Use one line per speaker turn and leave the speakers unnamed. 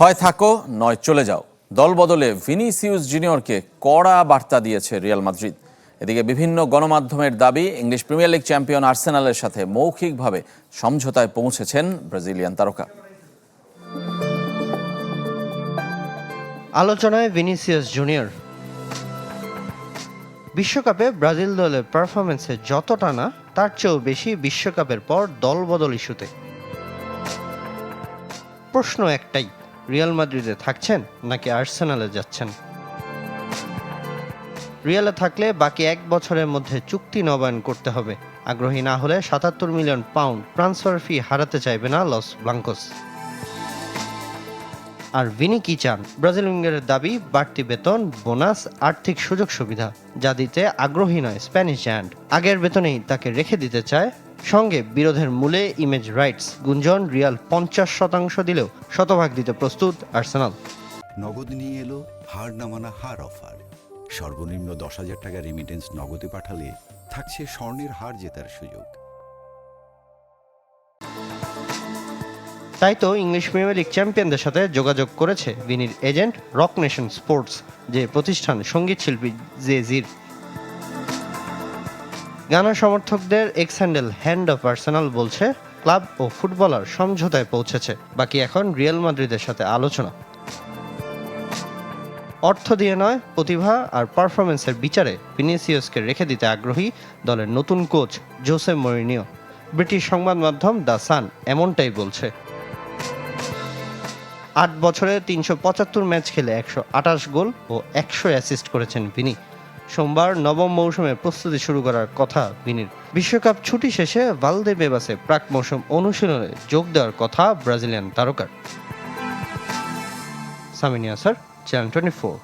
হয় থাকো নয় চলে যাও, দল বদলে ভিনিসিয়াস জুনিয়রকে কড়া বার্তা দিয়েছে রিয়াল মাদ্রিদ। এদিকে বিভিন্ন গণমাধ্যমের দাবি, ইংলিশ প্রিমিয়ার লিগ চ্যাম্পিয়ন আর্সেনালের সাথে মৌখিকভাবে সমঝোতায় পৌঁছেছেন ব্রাজিলিয়ান তারকা।
আলোচনায় ভিনিসিয়াস জুনিয়র। বিশ্বকাপে ব্রাজিল দলের পারফরমেন্সে যতটা না, তার চেয়েও বেশি বিশ্বকাপের পর দল বদল ইস্যুতে। প্রশ্ন একটাই, রিয়াল মাদ্রিদে থাকছেন নাকি আর্সেনালে যাচ্ছেন? রিয়ালে থাকলে বাকি 1 বছরের মধ্যে চুক্তি নবায়ন করতে হবে। আগ্রহী না হলে 77 মিলিয়ন পাউন্ড ট্রান্সফার ফি হারাতে চাইবে না লস ব্লাঙ্কোস। আর ভিনি কি চান? ব্রাজিল উইঙ্গারের দাবি বাড়তি বেতন, বোনাস, আর্থিক সুযোগ সুবিধা, যা দিতে আগ্রহী নয় স্প্যানিশ জায়ান্ট। আগের বেতনেই তাকে রেখে দিতে চায়। সঙ্গে বিরোধের মূলে ইমেজ রাইটস গুঞ্জন, রিয়াল 50% দিলেও শতভাগ দিতে প্রস্তুত আর্সেনাল।
নগদ নিয়ে এলো হার না মানা হার অফার। সর্বনিম্ন 10,000 টাকা রেমিটেন্স নগদে পাঠালে থাকছে স্বর্ণের হার জেতার সুযোগ।
তাই তো ইংলিশ প্রিমিয়ার লিগ চ্যাম্পিয়নদের সাথে যোগাযোগ করেছে ভিনির এজেন্ট রক নেশন স্পোর্টস, যে প্রতিষ্ঠান সঙ্গীত শিল্পী জে-জির। গানা সমর্থকদের x handle hand of Arsenal বলছে, ক্লাব ও ফুটবলার সমঝোতায় পৌঁছেছে, বাকি এখন রিয়াল মাদ্রিদের সাথে আলোচনা। অর্থ দিয়ে নয়, প্রতিভা আর পারফরমেন্সের বিচারে ভিনিসিয়াসকে রেখে দিতে আগ্রহী দলের নতুন কোচ জোসে মরিনিও। ব্রিটিশ সংবাদ মাধ্যম দ্য সান এমনটাই বলছে। 8 বছরে 375 ম্যাচ খেলে 128 গোল ও 100 অ্যাসিস্ট করেছেন ভিনি। সোমবার নবম মৌসুমের প্রস্তুতি শুরু করার কথা ভিনির। বিশ্বকাপ ছুটি শেষে ভালদেবেবাসে প্রাক মৌসুম অনুশীলনে যোগ দেওয়ার কথা ব্রাজিলিয়ান তারকার। সামিনিয়া স্যার, চ্যানেল 24।